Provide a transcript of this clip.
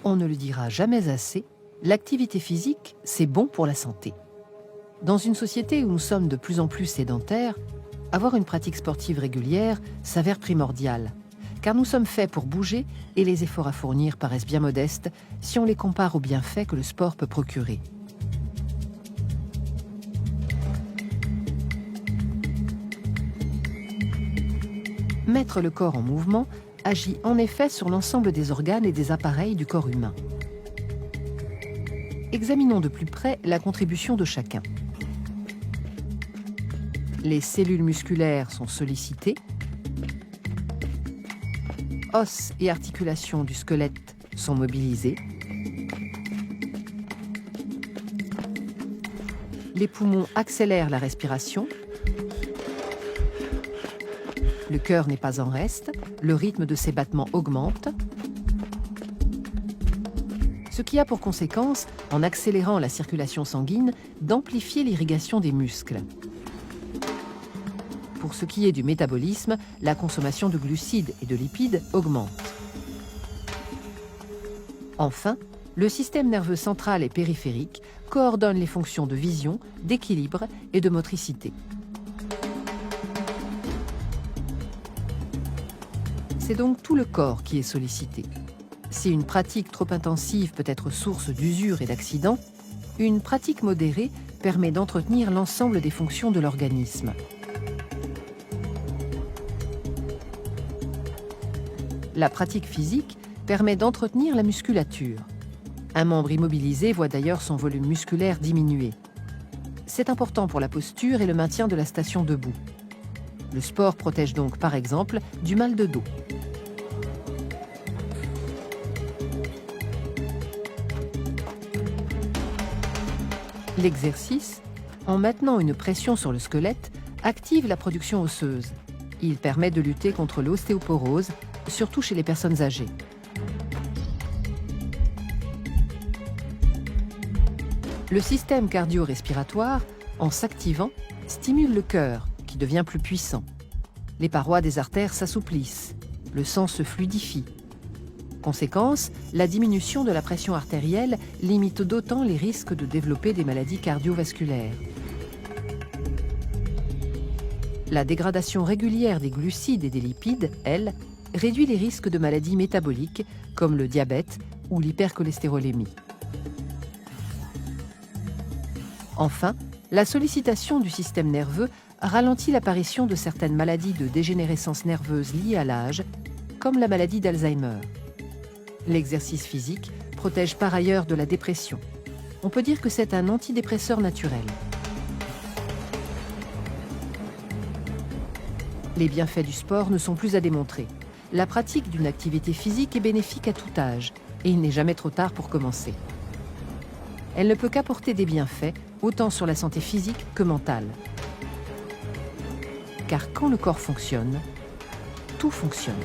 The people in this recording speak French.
On ne le dira jamais assez, l'activité physique, c'est bon pour la santé. Dans une société où nous sommes de plus en plus sédentaires, avoir une pratique sportive régulière s'avère primordial, car nous sommes faits pour bouger et les efforts à fournir paraissent bien modestes si on les compare aux bienfaits que le sport peut procurer. Mettre le corps en mouvement agit en effet sur l'ensemble des organes et des appareils du corps humain. Examinons de plus près la contribution de chacun. Les cellules musculaires sont sollicitées, os et articulations du squelette sont mobilisés, les poumons accélèrent la respiration, le cœur n'est pas en reste, le rythme de ses battements augmente, ce qui a pour conséquence, en accélérant la circulation sanguine, d'amplifier l'irrigation des muscles. Pour ce qui est du métabolisme, la consommation de glucides et de lipides augmente. Enfin, le système nerveux central et périphérique coordonne les fonctions de vision, d'équilibre et de motricité. C'est donc tout le corps qui est sollicité. Si une pratique trop intensive peut être source d'usure et d'accidents, une pratique modérée permet d'entretenir l'ensemble des fonctions de l'organisme. La pratique physique permet d'entretenir la musculature. Un membre immobilisé voit d'ailleurs son volume musculaire diminuer. C'est important pour la posture et le maintien de la station debout. Le sport protège donc par exemple du mal de dos. L'exercice, en maintenant une pression sur le squelette, active la production osseuse. Il permet de lutter contre l'ostéoporose, surtout chez les personnes âgées. Le système cardio-respiratoire, en s'activant, stimule le cœur, qui devient plus puissant. Les parois des artères s'assouplissent, le sang se fluidifie. Conséquence, la diminution de la pression artérielle limite d'autant les risques de développer des maladies cardiovasculaires. La dégradation régulière des glucides et des lipides, elle, réduit les risques de maladies métaboliques comme le diabète ou l'hypercholestérolémie. Enfin, la sollicitation du système nerveux ralentit l'apparition de certaines maladies de dégénérescence nerveuse liées à l'âge, comme la maladie d'Alzheimer. L'exercice physique protège par ailleurs de la dépression. On peut dire que c'est un antidépresseur naturel. Les bienfaits du sport ne sont plus à démontrer. La pratique d'une activité physique est bénéfique à tout âge et il n'est jamais trop tard pour commencer. Elle ne peut qu'apporter des bienfaits, autant sur la santé physique que mentale. Car quand le corps fonctionne, tout fonctionne.